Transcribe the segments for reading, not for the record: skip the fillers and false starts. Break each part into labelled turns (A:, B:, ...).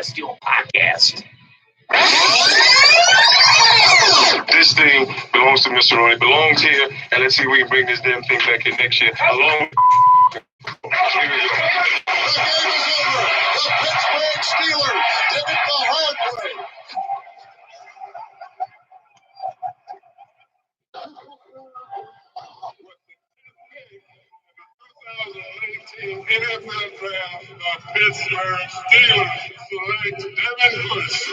A: Steel Podcast.
B: This thing belongs to Mr. Roy. It belongs here, and let's see if we can bring this damn thing back here next year. Along. Here we go.
C: The game is over. The Pittsburgh Steelers did it the hard way. NFL draft, the Pittsburgh Steelers select Devin Bush,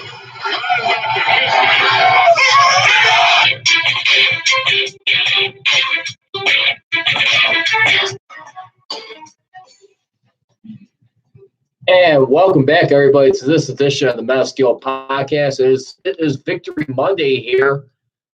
A: And welcome back, everybody, to this edition of the Metal Steel Podcast. It is Victory Monday here,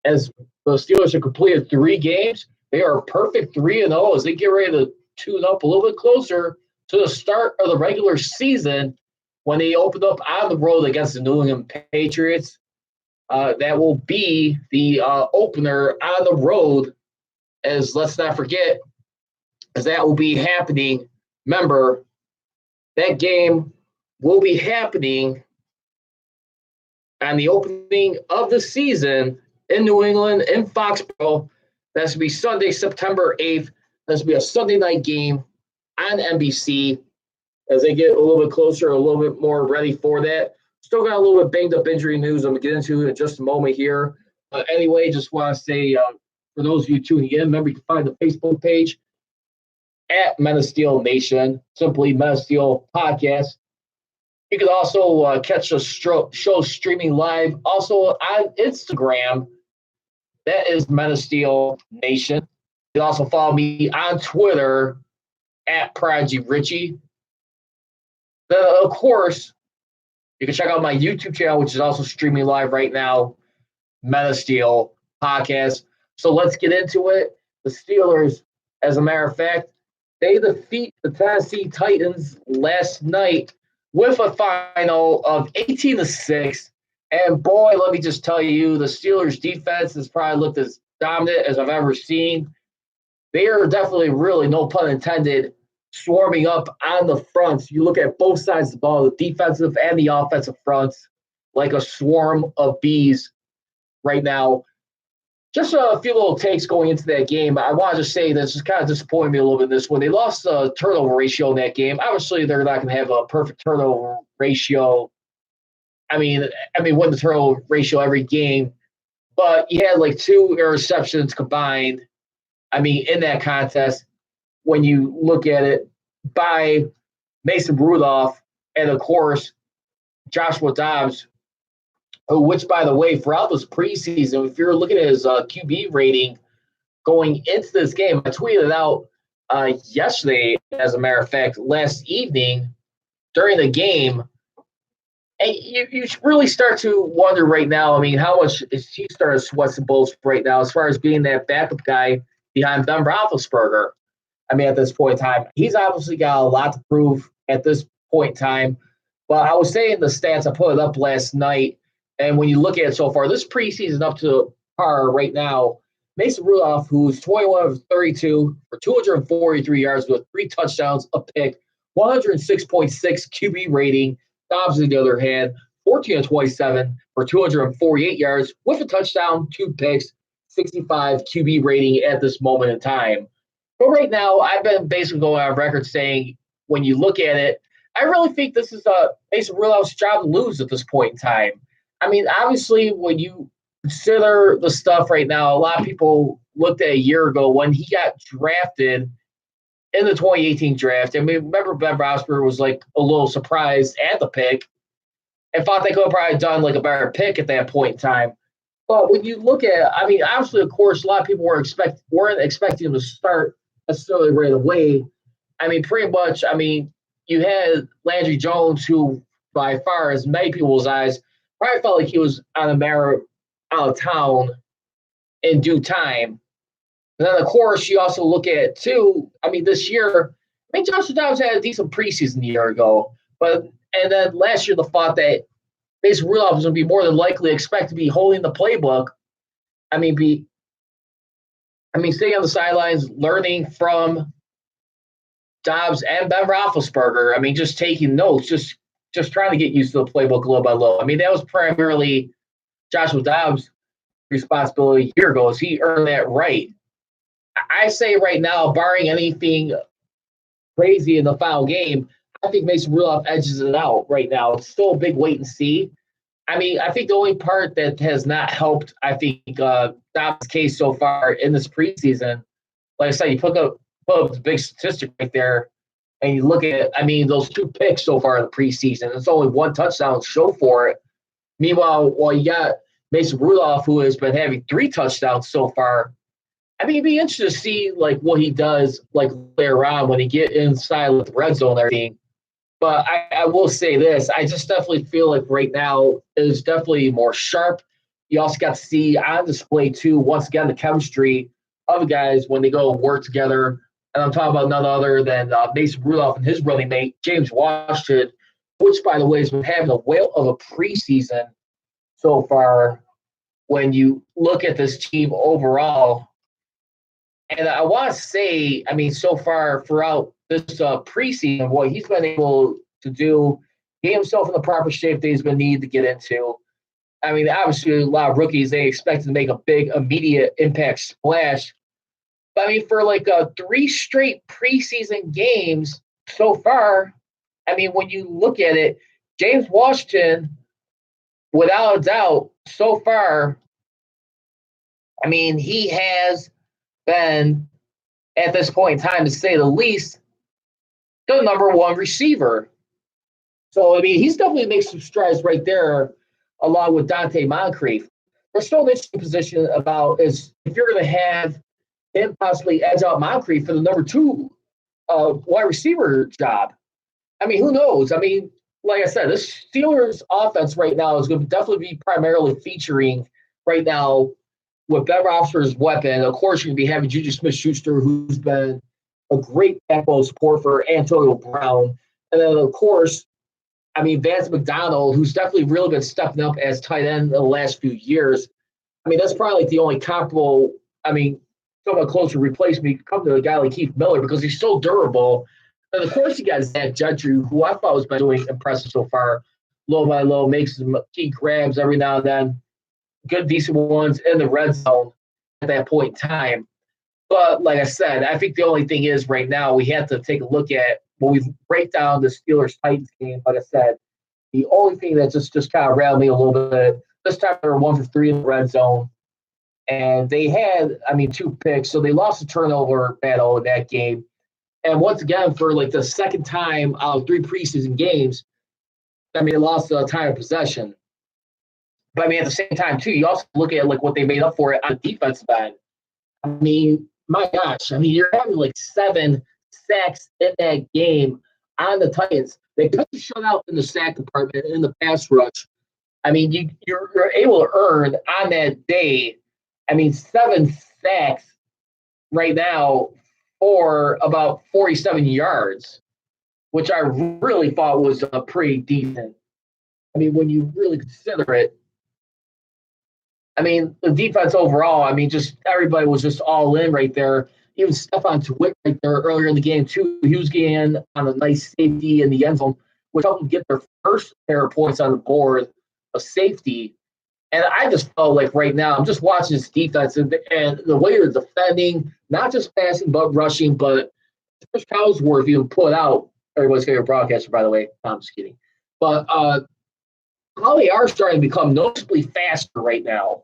A: as the Steelers have completed 3 games. They are perfect 3-0 as they get ready to tune up a little bit closer to the start of the regular season when they opened up on the road against the New England Patriots. That will be the opener on the road, as let's not forget, as that will be happening. Remember, that game will be happening on the opening of the season in New England, in Foxborough. That's going to be Sunday, September 8th. That's going to be a Sunday night game on NBC as they get a little bit closer, a little bit more ready for that. Still got a little bit banged up injury news I'm going to get into in just a moment here. Anyway, just want to say, for those of you tuning in, remember you can find the Facebook page at Men of Steel Nation, simply Men of Steel Podcast. You can also catch the show streaming live also on Instagram. That is Men of Steel Nation. You can also follow me on Twitter at Prodigy Richie. Then, of course, you can check out my YouTube channel, which is also streaming live right now, Men of Steel Podcast. So let's get into it. The Steelers, as a matter of fact, they defeat the Tennessee Titans last night with a final of 18-6. And boy, let me just tell you, the Steelers' defense has probably looked as dominant as I've ever seen. They are definitely, really, no pun intended, swarming up on the fronts. You look at both sides of the ball, the defensive and the offensive fronts, like a swarm of bees right now. Just a few little takes going into that game. I want to just say this just kind of disappointed me a little bit in this one. They lost the turnover ratio in that game. Obviously, they're not going to have a perfect turnover ratio. I mean, win the turnover ratio every game. But you had like 2 interceptions combined, in that contest, when you look at it, by Mason Rudolph and, of course, Joshua Dobbs, which, by the way, throughout this preseason, if you're looking at his QB rating going into this game, I tweeted out yesterday, as a matter of fact, last evening during the game, and you really start to wonder right now, how much is he starting to sweat some bullets right now as far as being that backup guy behind Ben Roethlisberger. At this point in time, he's obviously got a lot to prove at this point in time. But I was saying the stats, I put it up last night, and when you look at it so far, this preseason up to par right now, Mason Rudolph, who's 21 of 32 for 243 yards with 3 touchdowns, a pick, 106.6 QB rating. Dobbs, on the other hand, 14 of 27 for 248 yards with a touchdown, 2 picks, 65 QB rating at this moment in time. But right now, I've been basically going on record saying, when you look at it, I really think this is Mason Rudolph's job to lose at this point in time. Obviously, when you consider the stuff right now, a lot of people looked at a year ago when he got drafted in the 2018 draft. Remember Ben Roethlisberger was like a little surprised at the pick and thought they could have probably done like a better pick at that point in time. But when you look at it, obviously, of course, a lot of people weren't expecting him to start necessarily right away. Pretty much, you had Landry Jones, who by far, as many people's eyes, probably felt like he was out of town in due time. And then, of course, you also look at, too, this year, Joshua Dobbs had a decent preseason a year ago. And then last year, the thought that Mason Rudolph was going to be more than likely expected to be holding the playbook. Sitting on the sidelines, learning from Dobbs and Ben Roethlisberger. Just taking notes, just just trying to get used to the playbook little by little. I mean, that was primarily Joshua Dobbs' responsibility a year ago. Is he earned that right? I say right now, barring anything crazy in the final game, I think Mason Rudolph edges it out right now. It's still a big wait and see. I mean, I think the only part that has not helped, I think, Dobbs' case so far in this preseason, like I said, you put up the big statistic right there, and you look at, I mean, those 2 picks so far in the preseason, it's only 1 touchdown to show for it. Meanwhile, while you got Mason Rudolph, who has been having 3 touchdowns so far, I mean, it'd be interesting to see like what he does like later on when he get inside with the red zone and everything. But I will say this, I just definitely feel like right now is definitely more sharp. You also got to see on display too, once again, the chemistry of the guys when they go work together. And I'm talking about none other than Mason Rudolph and his running mate, James Washington, which, by the way, has been having a whale of a preseason so far when you look at this team overall. And I want to say, I mean, so far throughout this preseason, what he's been able to do, get himself in the proper shape that he's been needed to get into. I mean, obviously, a lot of rookies, they expect to make a big, immediate impact splash. But, I mean, for like 3 straight preseason games so far, I mean, when you look at it, James Washington, without a doubt, so far, I mean, he has been, at this point in time, to say the least, the number 1 receiver. So, I mean, he's definitely making some strides right there, along with Dante Moncrief. There's still an interesting position about is if you're going to have him possibly edge out Moncrief for the number 2 wide receiver job. I mean, who knows? I mean, like I said, this Steelers offense right now is going to definitely be primarily featuring right now with Ben Roethlisberger's weapon. Of course, you're going to be having Juju Smith-Schuster, who's been a great backbone support for Antonio Brown. And then, of course, I mean, Vance McDonald, who's definitely really been stepping up as tight end in the last few years. I mean, that's probably like the only comparable, I mean, someone close to replace me come to a guy like Keith Miller because he's so durable. And, of course, you got Zach Gentry, who I thought has been doing impressive so far. Low by low, makes some key grabs every now and then. Good, decent ones in the red zone at that point in time. But like I said, I think the only thing is right now we have to take a look at when we break down the Steelers-Titans game. Like I said, the only thing that just kind of rattled me a little bit, this time they were 1 for 3 in the red zone. And they had, I mean, 2 picks. So they lost the turnover battle in that game. And once again, for like the second time out of 3 preseason games, I mean, they lost the time of possession. But I mean, at the same time, too, you also look at like what they made up for it on the defensive end. I mean, my gosh, I mean, you're having like 7 sacks in that game on the Titans. They cut the shutout in the sack department in the pass rush. I mean, you're able to earn on that day, I mean, 7 sacks right now for about 47 yards, which I really thought was pretty decent. I mean, when you really consider it, I mean, the defense overall, I mean, just everybody was just all in right there. Even Stephon Tuitt right there earlier in the game, too. He was getting on a nice safety in the end zone, which helped them get their first pair of points on the board, a safety. And I just felt like right now, I'm just watching this defense and the way they're defending, not just passing, but rushing. But Chris Collinsworth even put out, everybody's favorite broadcaster, by the way. I'm just kidding. But how they are starting to become noticeably faster right now.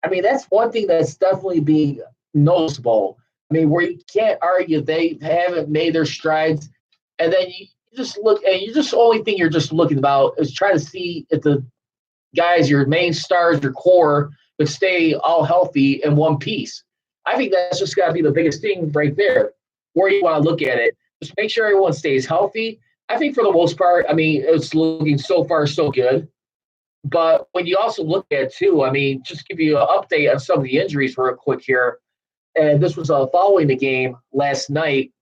A: I mean, that's one thing that's definitely being noticeable. I mean, where you can't argue they haven't made their strides. And then you just look, and you just, the only thing you're just looking about is trying to see if the guys, your main stars, your core, would stay all healthy in one piece. I think that's just got to be the biggest thing right there, where you want to look at it. Just make sure everyone stays healthy. I think for the most part, I mean, it's looking so far so good. But when you also look at, too, I mean, just give you an update on some of the injuries real quick here. And this was following the game last night,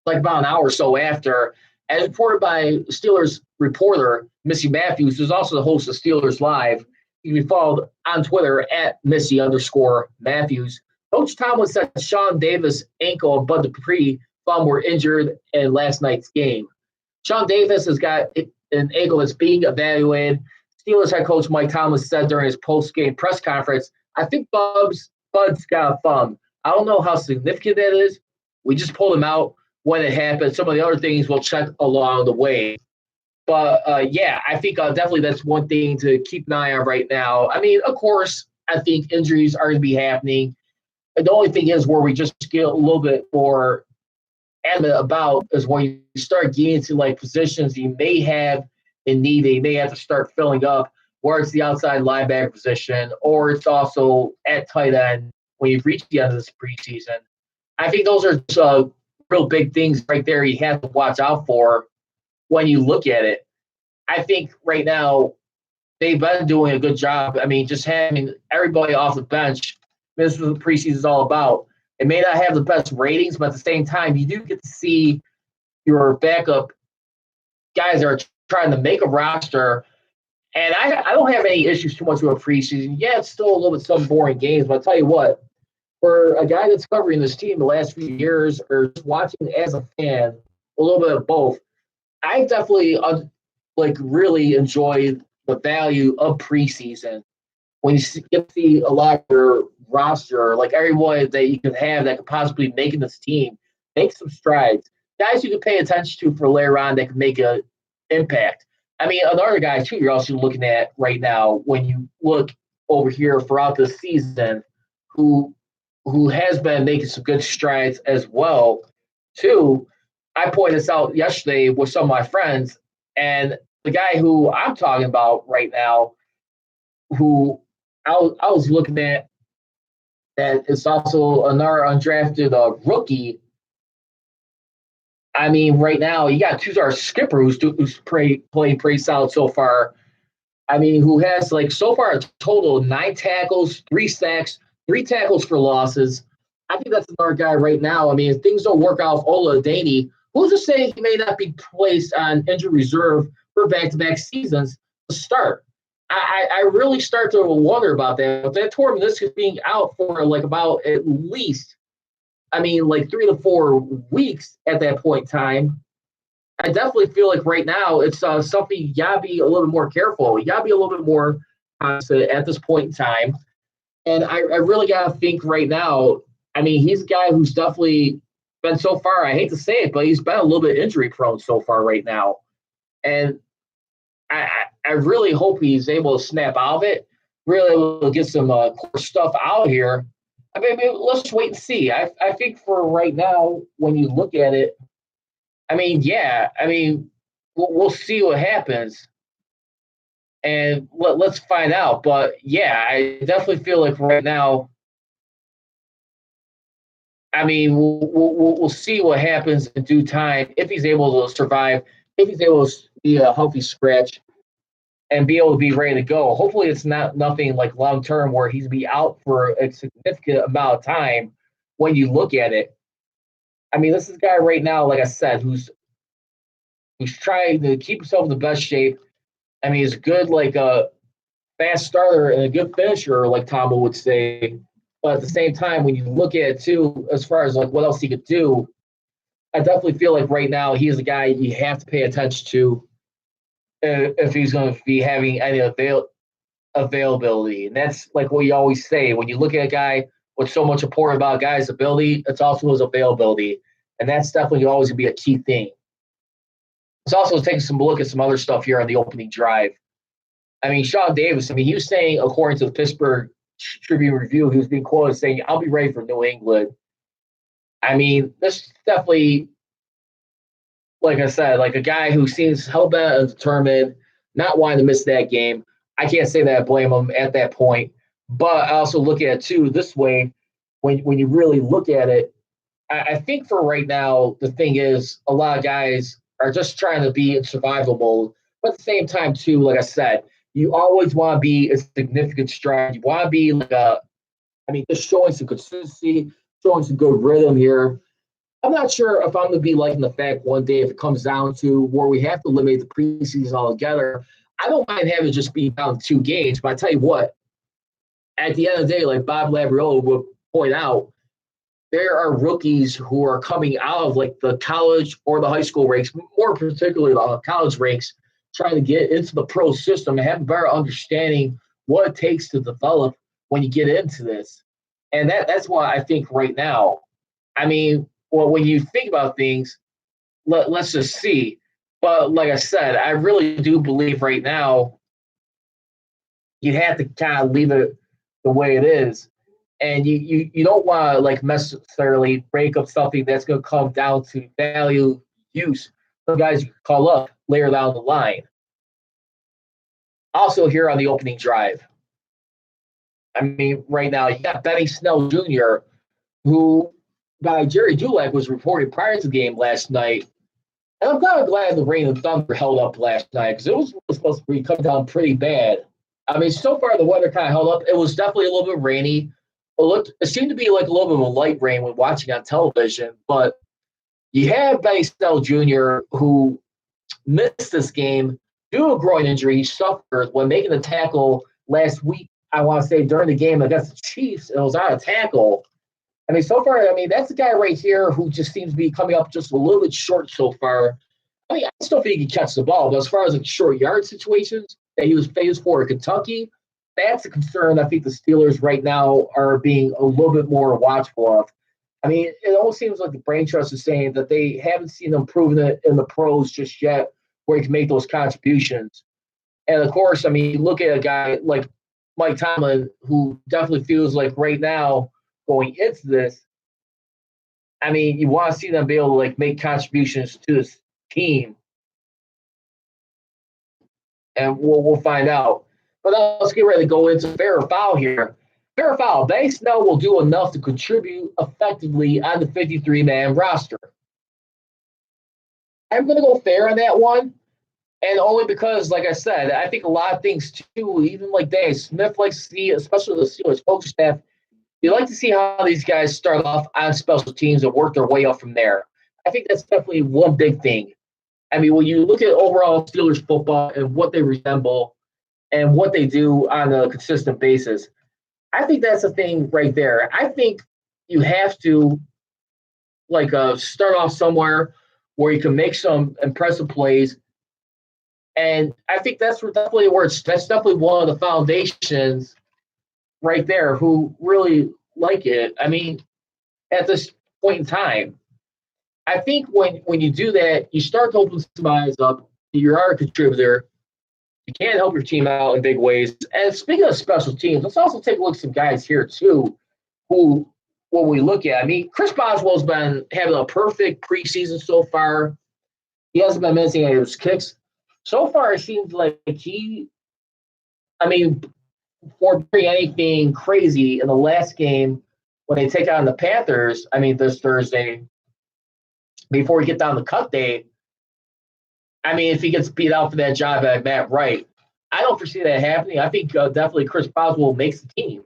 A: like about an hour or so after. As reported by Steelers reporter Missy Matthews, who's also the host of Steelers Live. You can be followed on Twitter at Missy_Matthews. Coach Tomlin said Sean Davis' ankle and Bud Dupree were injured in last night's game. Sean Davis has got an angle that's being evaluated. Steelers head coach Mike Tomlin said during his post-game press conference, I think Bud's got a thumb. I don't know how significant that is. We just pulled him out when it happened. Some of the other things we'll check along the way. But, yeah, I think definitely that's one thing to keep an eye on right now. I mean, of course, I think injuries are going to be happening. And the only thing is where we just get a little bit more adamant about is when you start getting into, like, positions you may have in need that you may have to start filling up, where it's the outside linebacker position or it's also at tight end when you've reached the end of this preseason. I think those are real big things right there you have to watch out for when you look at it. I think right now they've been doing a good job. I mean, just having everybody off the bench, this is what the preseason is all about. It may not have the best ratings, but at the same time, you do get to see your backup guys that are trying to make a roster. And I don't have any issues too much with a preseason. Yeah, it's still a little bit some boring games, but I'll tell you what, for a guy that's covering this team the last few years or just watching as a fan, a little bit of both, I definitely really enjoy the value of preseason. When you get to see a lot of your roster, like everyone that you can have that could possibly make in this team, make some strides. Guys you can pay attention to for later on that can make an impact. I mean, another guy, too, you're also looking at right now when you look over here throughout the season who has been making some good strides as well, too. I pointed this out yesterday with some of my friends, and the guy who I'm talking about right now, who I was looking at, that is also another undrafted rookie. I mean, right now, you got Tuzar Skipper, who's playing pretty solid so far. I mean, who has, like, so far a total of 9 tackles, 3 sacks, 3 tackles for losses. I think that's another guy right now. I mean, if things don't work out with Ola Adaney, who's to say he may not be placed on injury reserve for back-to-back seasons to start? I really start to wonder about that. If that torn meniscus being out for, like, about at least, I mean, like 3 to 4 weeks at that point in time, I definitely feel like right now it's something you got to be a little bit more careful. You got to be a little bit more constant at this point in time. And I really got to think right now, I mean, he's a guy who's definitely been so far, I hate to say it, but he's been a little bit injury prone so far right now. And I really hope he's able to snap out of it, really able to get some core stuff out here. I mean, let's wait and see. I think for right now, when you look at it, I mean, yeah, I mean, we'll see what happens. And let's find out. But, yeah, I definitely feel like right now, I mean, we'll see what happens in due time if he's able to survive, if he's able to be a healthy scratch and be able to be ready to go. Hopefully it's not nothing like long-term where he's be out for a significant amount of time when you look at it. I mean, this is a guy right now, like I said, who's trying to keep himself in the best shape. I mean, he's good, like a fast starter and a good finisher, like Tombo would say. But at the same time, when you look at it, too, as far as like what else he could do, I definitely feel like right now he is a guy you have to pay attention to if he's going to be having any availability. And that's like what you always say. When you look at a guy, what's so much important about a guy's ability, it's also his availability. And that's definitely always going to be a key thing. It's also taking some look at some other stuff here on the opening drive. I mean, Sean Davis, I mean, he was saying, according to the Pittsburgh Tribune Review, he was being quoted saying, I'll be ready for New England. I mean, this definitely, like I said, like a guy who seems hell-bent and determined, not wanting to miss that game. I can't say that I blame him at that point. But I also look at it, too, this way, when you really look at it, I think for right now, the thing is, a lot of guys are just trying to be in survival mode. But at the same time, too, like I said, you always want to be a significant stride. You want to be like just showing some consistency, showing some good rhythm here. I'm not sure if I'm going to be liking the fact one day if it comes down to where we have to eliminate the preseason altogether. I don't mind having it just be down to 2 games, but I tell you what, at the end of the day, like Bob Labriola would point out, there are rookies who are coming out of like the college or the high school ranks, more particularly the college ranks, trying to get into the pro system and have a better understanding what it takes to develop when you get into this. And that's why I think right now, I mean, well, when you think about things, let's just see. But like I said, I really do believe right now you have to kind of leave it the way it is. And you don't want to like necessarily break up something that's going to come down to value use. Some guys you call up later down the line. Also here on the opening drive. I mean, right now you got Benny Snell Jr., who by Jerry Dulac was reported prior to the game last night. And I'm kind of glad the rain and thunder held up last night because it was supposed to be coming down pretty bad. I mean, so far the weather kind of held up. It was definitely a little bit rainy. It seemed to be like a little bit of a light rain when watching on television. But you have Benny Snell Jr., who missed this game due to a groin injury he suffered when making the tackle last week. I want to say during the game against the Chiefs, it was on a tackle. I mean, so far, I mean, that's the guy right here who just seems to be coming up just a little bit short so far. I mean, I still think he can catch the ball, but as far as like short yard situations that he was phased for in Kentucky, that's a concern I think the Steelers right now are being a little bit more watchful of. I mean, it almost seems like the brain trust is saying that they haven't seen him proven it in the pros just yet where he can make those contributions. And of course, I mean, look at a guy like Mike Tomlin, who definitely feels like right now going into this, I mean, you want to see them be able to like make contributions to this team, and we'll find out. But let's get ready to go into fair or foul here. Fair or foul, Benny Snell will do enough to contribute effectively on the 53-man roster. I'm going to go fair on that one, and only because, like I said, I think a lot of things too, even like Dave Smith likes to see, especially the Steelers coaching staff, you like to see how these guys start off on special teams and work their way up from there. I think that's definitely one big thing. I mean, when you look at overall Steelers football and what they resemble and what they do on a consistent basis, I think that's a thing right there. I think you have to like start off somewhere where you can make some impressive plays. And I think that's definitely one of the foundations right there who really like it. I mean, at this point in time, I think when you do that, you start to open some eyes up. You are a contributor. You can help your team out in big ways. And speaking of special teams, let's also take a look at some guys here too, who when we look at, I mean, Chris Boswell's been having a perfect preseason so far. He hasn't been missing any of his kicks. So far, it seems like I mean, for doing anything crazy in the last game when they take on the Panthers, I mean, this Thursday, before we get down to cut day, I mean, if he gets beat out for that job at Matt Wright, I don't foresee that happening. I think definitely Chris Boswell makes the team.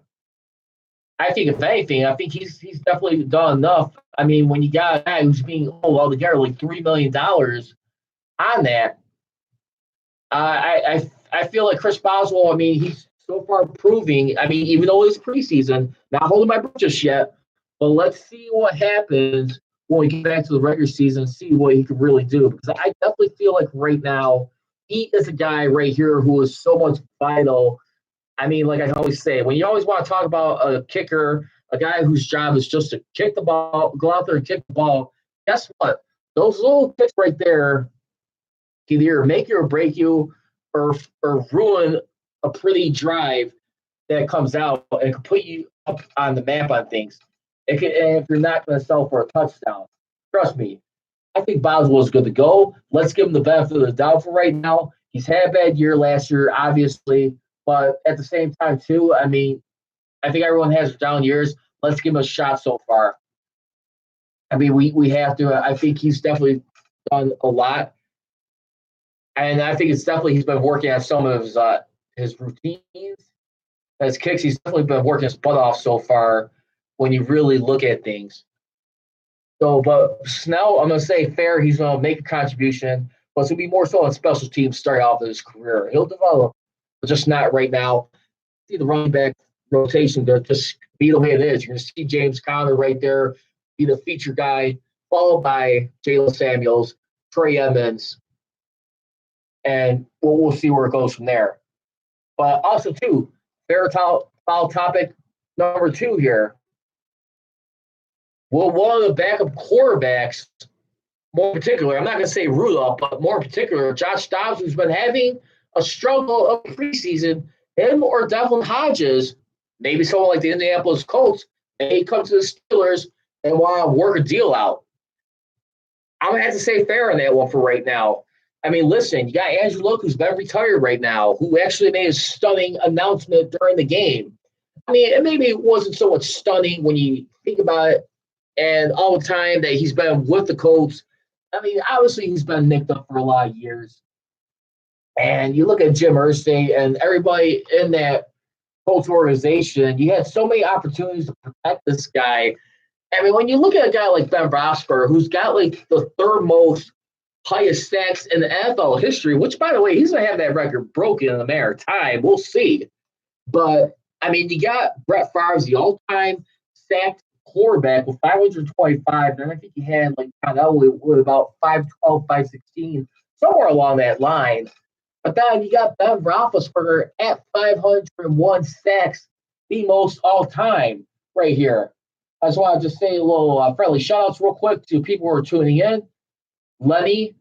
A: I think if anything, I think he's definitely done enough. I mean, when you got a guy who's being owed altogether like $3 million on that, I feel like Chris Boswell, I mean, he's so far proving, I mean, even though it's preseason, not holding my breath just yet, but let's see what happens when we get back to the regular season and see what he can really do. Because I definitely feel like right now, he is a guy right here who is so much vital. I mean, like I always say, when you always want to talk about a kicker, a guy whose job is just to kick the ball, go out there and kick the ball, guess what? Those little kicks right there can either make you or break you or ruin a pretty drive that comes out and can put you up on the map on things. And if you're not going to sell for a touchdown, trust me, I think Boswell's good to go. Let's give him the benefit of the doubt for right now. He's had a bad year last year, obviously, but at the same time, too, I mean, I think everyone has down years. Let's give him a shot so far. I mean, we have to. I think he's definitely done a lot. And I think it's definitely he's been working on some of his routines, his kicks. He's definitely been working his butt off so far when you really look at things. So, but Snell, I'm going to say fair. He's going to make a contribution, but it's going to be more so on special teams start off his career. He'll develop, but just not right now. See the running back rotation just be the way it is. You're going to see James Conner right there be the feature guy, followed by Jalen Samuels, Trey Edmonds, and we'll see where it goes from there. But also, too, fair foul topic number 2 here. Will one of the backup quarterbacks, more in particular, I'm not going to say Rudolph, but more in particular, Josh Dobbs, who's been having a struggle of preseason, him or Devlin Hodges, maybe someone like the Indianapolis Colts, may come to the Steelers and want to work a deal out. I'm going to have to say fair on that one for right now. I mean, listen, you got Andrew Luck, who's been retired right now, who actually made a stunning announcement during the game. I mean, it maybe wasn't so much stunning when you think about it, and all the time that he's been with the Colts. I mean, obviously he's been nicked up for a lot of years. And you look at Jim Irsay and everybody in that Colts organization, you had so many opportunities to protect this guy. I mean, when you look at a guy like Ben Roethlisberger, who's got like the third most highest sacks in the NFL history, which, by the way, he's going to have that record broken in a matter of time. We'll see. But, I mean, you got Brett Favre, the all-time sacked quarterback with 525. And I think he had, like, John Elway with about 512, 516, somewhere along that line. But then you got Ben Roethlisberger at 501 sacks, the most all-time right here. I just want to just say a little friendly shout-outs real quick to people who are tuning in. Lenny,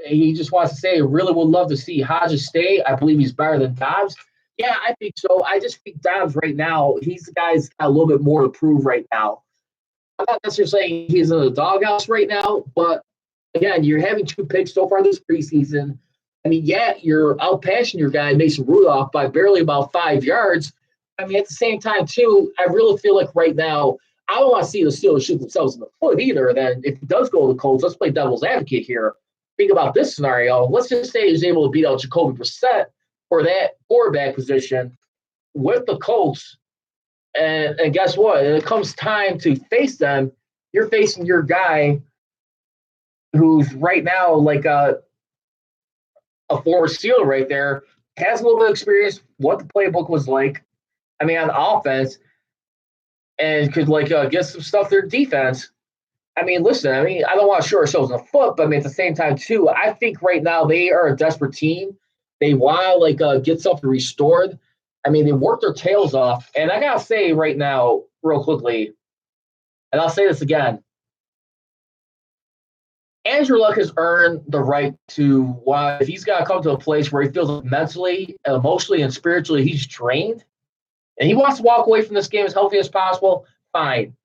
A: he just wants to say, really would love to see Hodges stay. I believe he's better than Dobbs. Yeah, I think so. I just think Dobbs right now, he's the guy who's got a little bit more to prove right now. I'm not necessarily saying he's in the doghouse right now, but again, you're having 2 picks so far this preseason. I mean, yeah, you're outpassing your guy, Mason Rudolph, by barely about 5 yards. I mean, at the same time, too, I really feel like right now, I don't want to see the Steelers shoot themselves in the foot either. Then if it does go to the Colts, let's play devil's advocate here. Think about this scenario. Let's just say he's able to beat out Jacoby Brissett for that quarterback position with the Colts. And guess what? When it comes time to face them, you're facing your guy who's right now like a former Steeler right there, has a little bit of experience, what the playbook was like. I mean, on offense, and could get some stuff their defense. I mean, listen, I mean, I don't want to shoot ourselves in the foot, but I mean, at the same time, too, I think right now they are a desperate team. They want to get something restored. I mean, they worked their tails off. And I got to say right now, real quickly, and I'll say this again, Andrew Luck has earned the right to, if he's got to come to a place where he feels like mentally, emotionally, and spiritually he's drained, and he wants to walk away from this game as healthy as possible, fine.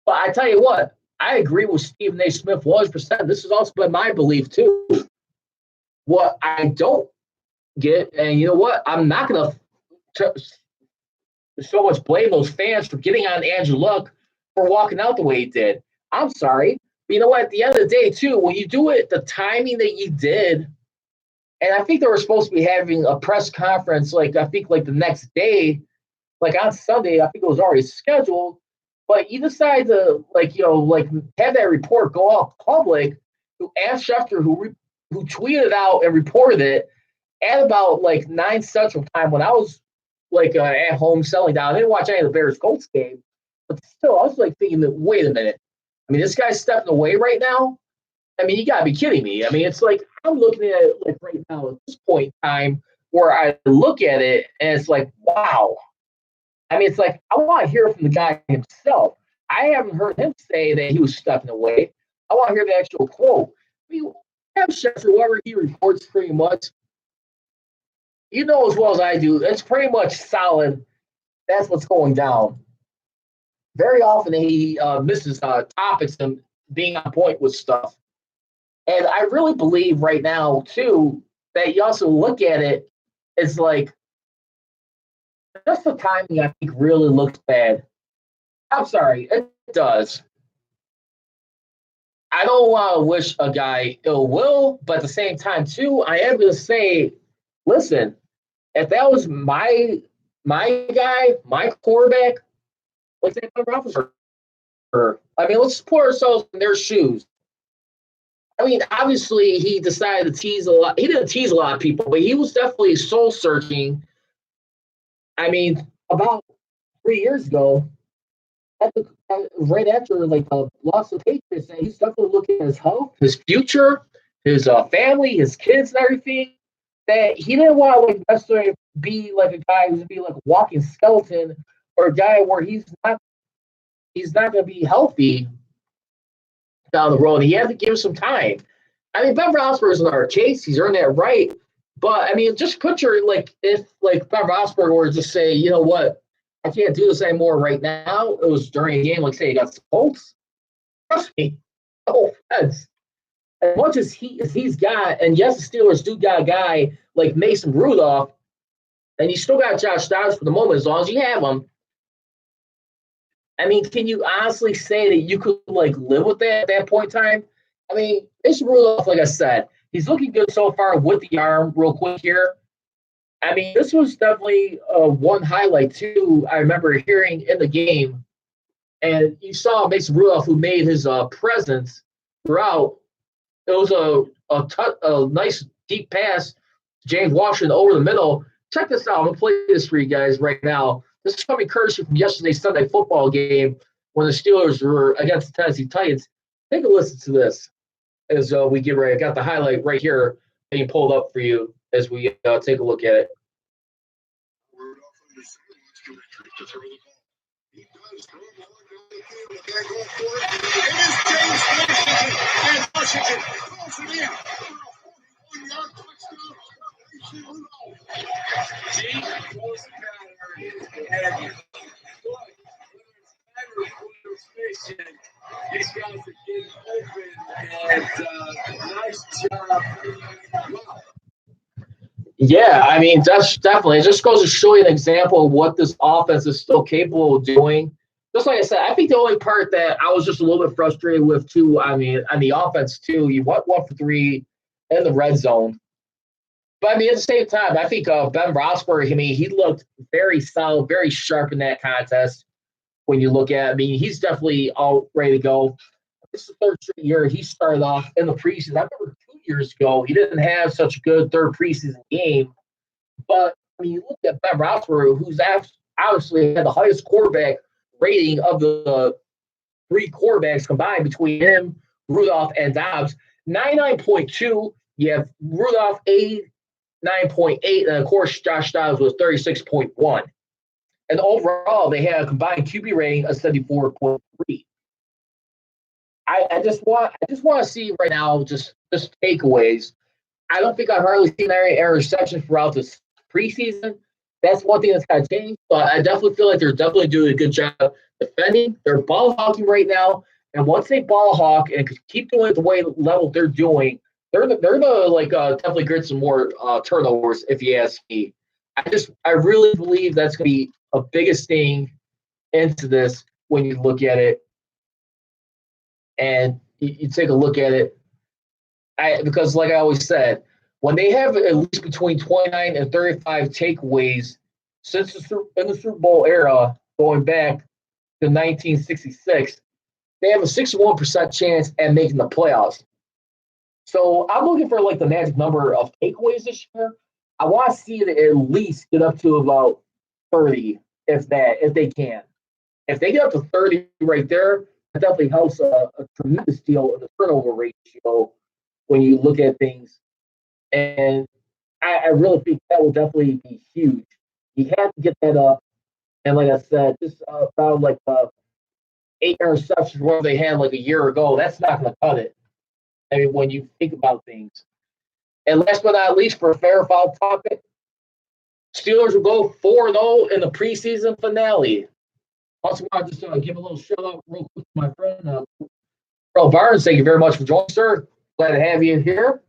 A: But I tell you what, I agree with Stephen A. Smith 100%. This has also been my belief, too. What I don't get, and you know what, I'm not going to so much blame those fans for getting on Andrew Luck for walking out the way he did. I'm sorry. But you know what, at the end of the day, too, when you do it, the timing that you did, and I think they were supposed to be having a press conference, I think the next day, on Sunday, I think it was already scheduled, but you decide to, have that report go out public to Adam Schefter, who tweeted out and reported it at about, 9 Central Time when I was, at home settling down. I didn't watch any of the Bears-Colts game, but still, I was, thinking that, wait a minute. I mean, this guy's stepping away right now? I mean, you got to be kidding me. I mean, it's I'm looking at it, right now at this point in time where I look at it, and it's wow. I mean, it's I want to hear from the guy himself. I haven't heard him say that he was stepping away. I want to hear the actual quote. I mean, Adam Schefter, whoever he reports pretty much, you know as well as I do, it's pretty much solid. That's what's going down. Very often he misses topics and being on point with stuff. And I really believe right now, too, that you also look at it as just the timing, I think, really looks bad. I'm sorry, it does. I don't want to wish a guy ill will, but at the same time, too, I am going to say, listen, if that was my guy, my quarterback, let's say Roethlisberger. I mean, let's put ourselves in their shoes. I mean, obviously, he decided to tease a lot. He didn't tease a lot of people, but he was definitely soul searching. I mean, about 3 years ago, right after the loss of the Patriots, he's definitely looking at his health, his future, his family, his kids, and everything. that he didn't want to like necessarily be like a guy who's be like a walking skeleton or a guy where he's not going to be healthy down the road. He had to give him some time. I mean, Ben Roethlisberger is our chase. He's earned that right. But I mean, just put your like if like Ben Roethlisberger were to just say, you know what, I can't do this anymore right now. It was during a game, like say, against the Colts. Trust me, no offense. As much as he's got, and yes, the Steelers do got a guy like Mason Rudolph, and you still got Josh Dobbs for the moment, as long as you have him. I mean, can you honestly say that you could like live with that at that point in time? I mean, Mason Rudolph, like I said, he's looking good so far with the arm. Real quick here, I mean, this was definitely one highlight too. I remember hearing in the game, and you saw Mason Rudolph, who made his presence throughout. It was a nice deep pass to James Washington over the middle. Check this out. I'm gonna play this for you guys right now. This is coming courtesy from yesterday's Sunday football game when the Steelers were against the Tennessee Titans. Take a listen to this as we get ready. I got the highlight right here being pulled up for you as we take a look at it.
C: To throw the ball. He does throw the ball down the field. The guy going for it. It is James Washington. And Washington throws it in for a 41-yard touchdown. AC Rudolph.
D: Deep was the pattern, and look, whether it's fishing, these guys are getting open, and nice job. Wow.
A: Yeah, I mean, that's definitely. It just goes to show you an example of what this offense is still capable of doing. Just like I said, I think the only part that I was just a little bit frustrated with, too, I mean, on the offense, too, you went 1 for 3 in the red zone. But, I mean, at the same time, I think Ben Roethlisberger, I mean, he looked very solid, very sharp in that contest when you look at it. I mean, he's definitely all ready to go. This is the third straight year he started off in the preseason. I remember 2 years ago, he didn't have such a good third preseason game. But I mean, you look at Ben Roethlisberger, who's obviously had the highest quarterback rating of the three quarterbacks combined between him, Rudolph, and Dobbs. 99.2. You have Rudolph 89.8, and of course, Josh Dobbs was 36.1. And overall, they had a combined QB rating of 74.3. I just want to see right now just takeaways. I don't think I've hardly seen any interceptions throughout this preseason. That's one thing that's got to change. But I definitely feel like they're definitely doing a good job defending. They're ball hawking right now, and once they ball hawk and keep doing it the way level they're doing, they're the like definitely get some more turnovers. If you ask me, I really believe that's going to be a biggest thing into this when you look at it. And you take a look at it, because like I always said, when they have at least between 29 and 35 takeaways since in the Super Bowl era, going back to 1966, they have a 61% chance at making the playoffs. So I'm looking for like the magic number of takeaways this year. I want to see it at least get up to about 30, if they can. If they get up to 30 right there, that definitely helps a tremendous deal in the turnover ratio when you look at things. And I really think that will definitely be huge. You have to get that up. And like I said, just about like 8 interceptions where they had like a year ago, that's not going to cut it. I mean, when you think about things. And last but not least, for a fair foul topic, Steelers will go 4-0 in the preseason finale. Also, want to just give a little shout out real quick to my friend, Earl Barnes. Thank you very much for joining, sir. Glad to have you here.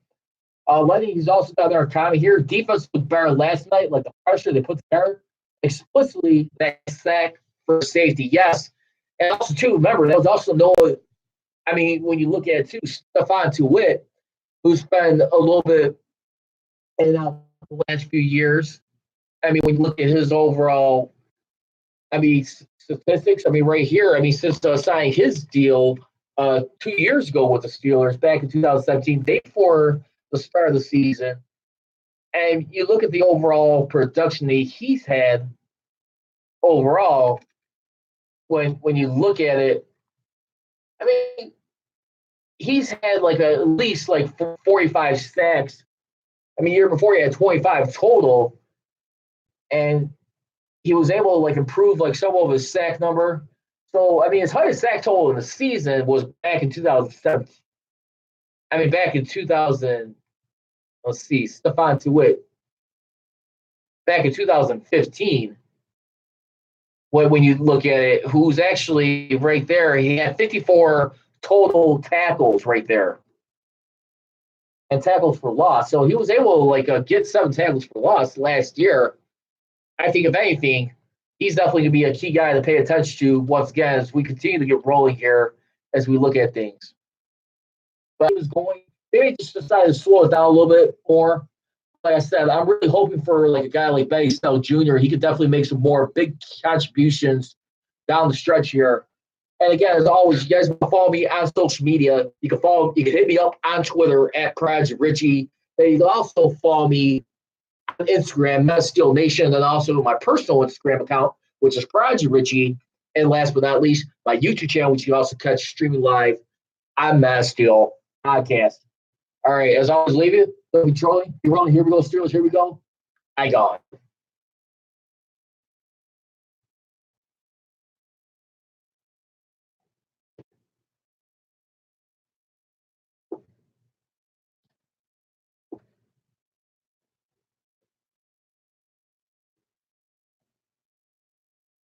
A: Lenny, he's also got our comment here. Defense was better last night, like the pressure they put together. Explicitly, that sack for safety, yes. And also, too, remember, that was also I mean, when you look at it, too, Stephon Tuitt, who's been a little bit in and out the last few years. I mean, when you look at his overall, I mean, statistics, I mean, right here, I mean, since signing his deal 2 years ago with the Steelers back in 2017, day before the start of the season, and you look at the overall production that he's had overall, when you look at it, I mean, he's had like at least like 45 sacks I mean, year before he had 25 total, and he was able to like improve like some of his sack number. So I mean, his highest sack total in the season was back in 2007. I mean, back in 2000. Let's see, Stephon Tuitt. Back in 2015, when you look at it, who's actually right there, he had 54 total tackles right there, and tackles for loss. So he was able to like get 7 tackles for loss last year. I think if anything, he's definitely going to be a key guy to pay attention to once again as we continue to get rolling here as we look at things. But he was going, maybe just decided to slow it down a little bit more. Like I said, I'm really hoping for like a guy like Benny Snell Jr. He could definitely make some more big contributions down the stretch here. And again, as always, you guys can follow me on social media. You can hit me up on Twitter at Project Richie. And you can also follow me on Instagram, Mass Steel Nation, and also my personal Instagram account, which is Project Richie. And last but not least, my YouTube channel, which you can also catch streaming live on Mass Steel Podcast. All right, as always, leave you. Let me Troy. You're rolling. Here we go, Steelers. Here we go. I got it.